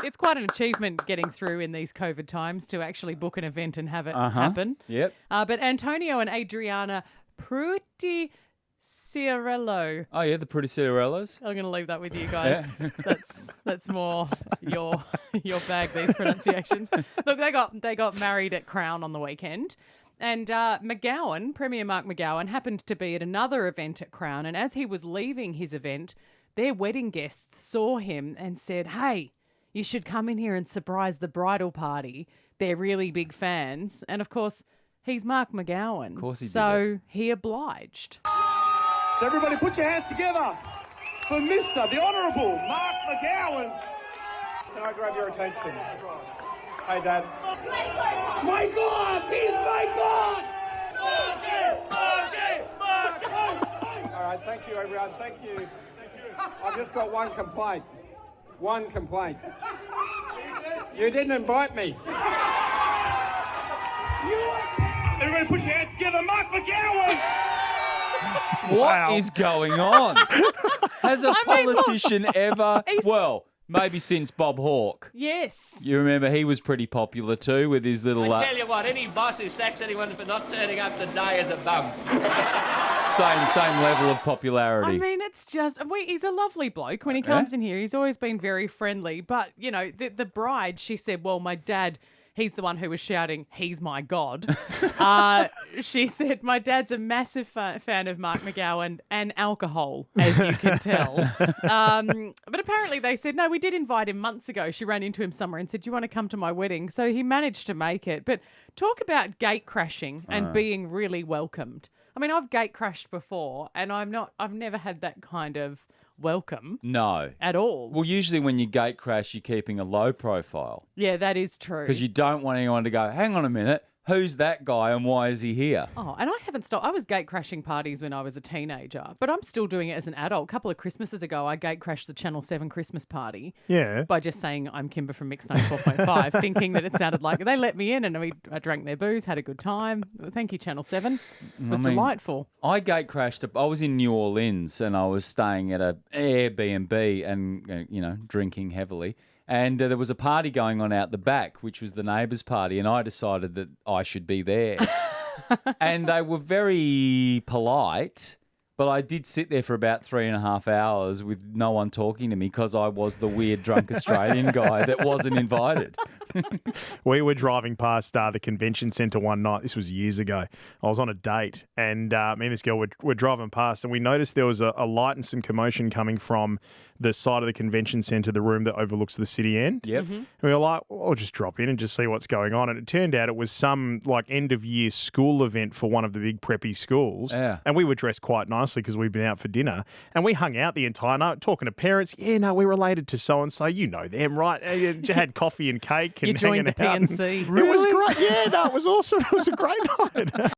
it's quite an achievement getting through in these COVID times to actually book an event and have it happen. Yep. But Antonio and Adriana Ciarello. Oh, yeah, the Pretty Cinderellas. I'm going to leave that with you guys. That's more your bag, these pronunciations. Look, they got married at Crown on the weekend. And McGowan, Premier Mark McGowan, happened to be at another event at Crown. And as he was leaving his event, their wedding guests saw him and said, "Hey, you should come in here and surprise the bridal party. They're really big fans." And, of course, he's Mark McGowan. Of course he did. So he obliged. So everybody put your hands together for Mr. the Honourable Mark McGowan. Can I grab your attention? Hey, Dad. My God! He's my God! All right, thank you, everyone. Thank you. I've just got one complaint. One complaint. You didn't invite me. Everybody put your hands together. Mark McGowan! What is going on? Has a politician ever... Well, maybe since Bob Hawke. Yes. You remember he was pretty popular too with his little... I tell you what, any boss who sacks anyone for not turning up today is a bum. Same level of popularity. I mean, it's just, he's a lovely bloke. When he comes in here, he's always been very friendly. But, you know, the bride, she said, well, my dad, he's the one who was shouting, "He's my God." She said, my dad's a massive fan of Mark McGowan and alcohol, as you can tell. But apparently they said, no, we did invite him months ago. She ran into him somewhere and said, "Do you want to come to my wedding?" So he managed to make it. But talk about gate crashing and being really welcomed. I mean, I've gate crashed before and I've never had that kind of welcome. No. At all. Well, usually when you gate crash, you're keeping a low profile. Yeah, that is true. Because you don't want anyone to go, hang on a minute, who's that guy and why is he here? Oh, and I haven't stopped. I was gate crashing parties when I was a teenager, but I'm still doing it as an adult. A couple of Christmases ago, I gate crashed the Channel 7 Christmas party. Yeah. By just saying I'm Kymba from Mix94.5, thinking that it sounded like they let me in and I drank their booze, had a good time. Thank you, Channel 7. It was delightful. I gate crashed. I was in New Orleans and I was staying at a Airbnb and, drinking heavily. And there was a party going on out the back, which was the neighbour's party, and I decided that I should be there. And they were very polite, but I did sit there for about 3.5 hours with no one talking to me because I was the weird drunk Australian guy that wasn't invited. We were driving past the convention centre one night. This was years ago. I was on a date and me and this girl were driving past and we noticed there was a light and some commotion coming from the side of the convention centre, the room that overlooks the city end. Yep. Mm-hmm. And we were like, well, I'll just drop in and just see what's going on. And it turned out it was some end of year school event for one of the big preppy schools. Yeah. And we were dressed quite nicely because we'd been out for dinner. And we hung out the entire night talking to parents. Yeah, no, we're related to so-and-so. You know them, right? And you had coffee and cake. And you joined the hanging out. PNC. It was great. Yeah, no, it was awesome. It was a great night.